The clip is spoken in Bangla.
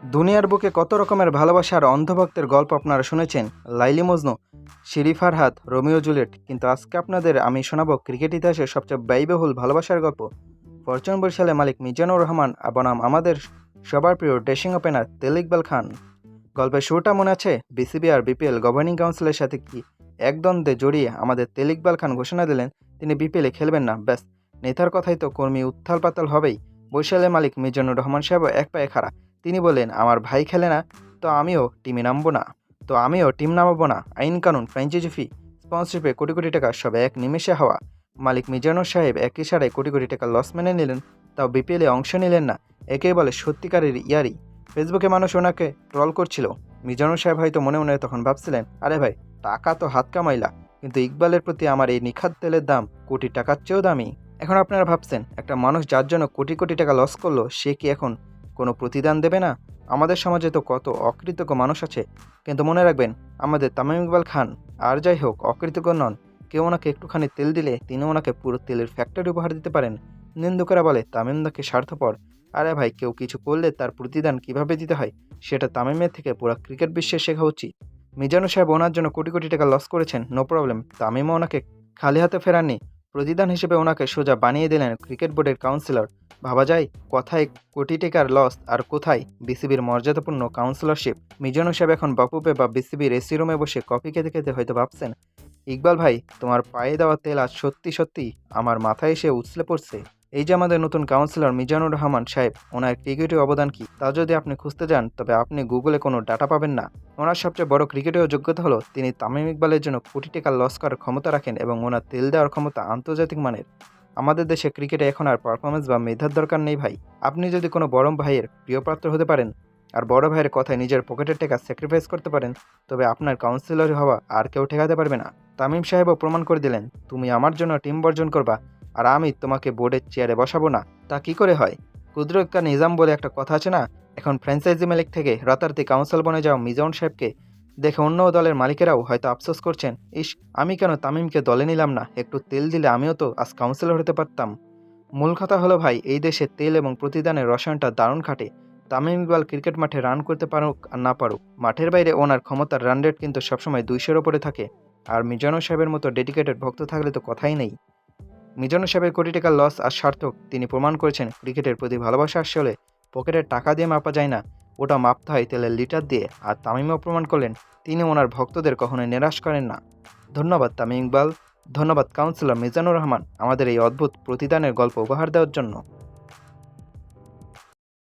দুনিয়ার বুকে কত রকমের ভালোবাসার অন্ধভক্তের গল্প আপনারা শুনেছেন। Laili Majnu, Shiri Farhad, Romeo Juliet. কিন্তু আজকে আপনাদের আমি শোনাবো ক্রিকেট ইতিহাসের সবচেয়ে ব্যয়বহুল ভালোবাসার গল্প। ফরচুন বরিশালে মালিক মিজানুর রহমান বনাম আমাদের সবার প্রিয় ড্রেসিং ওপেনার তেল ইকবাল খান। গল্পের শুরুটা মনে আছে? বিসিবি আর বিপিএল গভর্নিং কাউন্সিলের সাথে কি এক দ্বন্দ্বে জড়িয়ে আমাদের তেল ইকবাল খান ঘোষণা দিলেন তিনি বিপিএলে খেলবেন না। ব্যাস, নেতার কথাই তো কর্মী উত্থাল পাতাল হবেই। বরিশালের মালিক মিজানুর রহমান সাহেব এক পায়ে খাড়া। তিনি বললেন, আমার ভাই খেলে না তো আমিও টিম নামাবো না। আইন কানুন, ফ্র্যাঞ্চাইজি ফি, স্পন্সরশিপে কোটি কোটি টাকা সব এক নিমেষে হওয়া। মালিক মিজানুর সাহেব এক ইশারায় কোটি কোটি টাকা লস মেনে নিলেন, তাও বিপিএলে অংশ নিলেন না। একেই বলে সত্যিকারের ইয়ারি। ফেসবুকে মানুষ ওনাকে ট্রল করছিল। মিজানুর সাহেব হয়তো মনে মনে তখন ভাবছিলেন, আরে ভাই, টাকা তো হাত কামাইলা, কিন্তু ইকবালের প্রতি আমার এই নিখাত তেলের দাম কোটি টাকার চেয়েও দামি। এখন আপনারা ভাবছেন, একটা মানুষ যার জন্য কোটি কোটি টাকা লস করলো, সে কি এখন কোনো প্রতিদান দেবে না? আমাদের সমাজে তো কত অকৃতজ্ঞ মানুষ আছে। কিন্তু মনে রাখবেন, আমাদের তামিম ইকবাল খান আর যাই হোক অকৃতজ্ঞ নন। কেউ ওনাকে একটুখানি তেল দিলে তিনি ওনাকে পুরো তেলের ফ্যাক্টরি উপহার দিতে পারেন। নিন্দুকেরা বলে তামিম দাকে স্বার্থপর। আরে ভাই, কেউ কিছু করলে তার প্রতিদান কিভাবে দিতে হয় সেটা তামিমের থেকে পুরো ক্রিকেট বিশ্বে শেখা উচিত। মিজানুর সাহেব ওনার জন্য কোটি কোটি টাকা লস করেছেন, নো প্রবলেম। তামিমও ওনাকে খালি হাতে ফেরাননি। প্রতিদান হিসেবে ওনাকে সোজা বানিয়ে দিলেন ক্রিকেট বোর্ডের কাউন্সিলর। ভাবা যায়, কথায় কোটি টাকার লস আর কোথায় বিসিবির মর্যাদাপূর্ণ কাউন্সিলরশিপ। মিজানুর সাহেব এখন বাপুপে বা বিসিবির এসি রুমে বসে কফি খেতে খেতে হয়তো ভাবছেন, ইকবাল ভাই, তোমার পায়ে দেওয়া তেল আজ সত্যি সত্যি আমার মাথায় এসে উছলে পড়ছে। এই যে আমাদের নতুন কাউন্সিলর মিজানুর রহমান সাহেব, ওনার ক্রিকেটীয় অবদান কি তা যদি আপনি খুঁজতে যান, তবে আপনি গুগলে কোনো ডাটা পাবেন না। ওনার সবচেয়ে বড় ক্রিকেটীয় যোগ্যতা হলো তিনি তামিম ইকবালের জন্য কোটি টাকা লস করার ক্ষমতা রাখেন এবং ওনার তেল দেওয়ার ক্ষমতা আন্তর্জাতিক মানের। আমাদের দেশে ক্রিকেটে এখন আর পারফরমেন্স বা মেধার দরকার নেই ভাই। আপনি যদি কোনো বড় ভাইয়ের প্রিয়পাত্র হতে পারেন আর বড় ভাইয়ের কথায় নিজের পকেটের টাকা স্যাক্রিফাইস করতে পারেন, তবে আপনার কাউন্সিলর হওয়া আর কেউ ঠেকাতে পারবে না। তামিম সাহেবও প্রমাণ করে দিলেন, তুমি আমার জন্য টিম বর্জন করবা আর আমি তোমাকে বোর্ডের চেয়ারে বসাবো না। তা কি করে হয়? কুদরত কা নিজাম বলে একটা কথা আছে না? এখন ফ্র্যাঞ্চাইজি মালিক থেকে রাতারাতি কাউন্সিল বনে যাওয়া মিজানুর সাহেবকে দেখে অন্য দলের মালিকেরাও হয়তো আফসোস করছেন, ইস, আমি কেন তামিমকে দলে নিলাম না? একটু তেল দিলে আমিও তো আজ কাউন্সিলর হতে পারতাম। মূল কথা হলো ভাই, এই দেশে তেল এবং প্রতিদানের রসায়নটা দারুণ খাটে। তামিম ইকবাল ক্রিকেট মাঠে রান করতে পারুক আর না পারুক, মাঠের বাইরে ওনার ক্ষমতার রান রেট কিন্তু সবসময় 200-এর ওপরে থাকে। আর মিজানুর সাহেবের মতো ডেডিকেটেড ভক্ত থাকলে তো কথাই নেই। মিজানুর সাহেবের কোটি টাকার লস আর সার্থক। তিনি প্রমাণ করেছেন ক্রিকেটের প্রতি ভালোবাসা আসলে পকেটের টাকা দিয়ে মাপা যায় না, ওটা মাপতে হয় তেলের লিটার দিয়ে। আর তামিমও প্রমাণ করলেন তিনি ওনার ভক্তদের কখনোই নিরাশ করেন না। ধন্যবাদ তামিম ইকবাল, ধন্যবাদ কাউন্সিলর মিজানুর রহমান আমাদের এই অদ্ভুত প্রতিদানের গল্প উপহার দেওয়ার জন্য।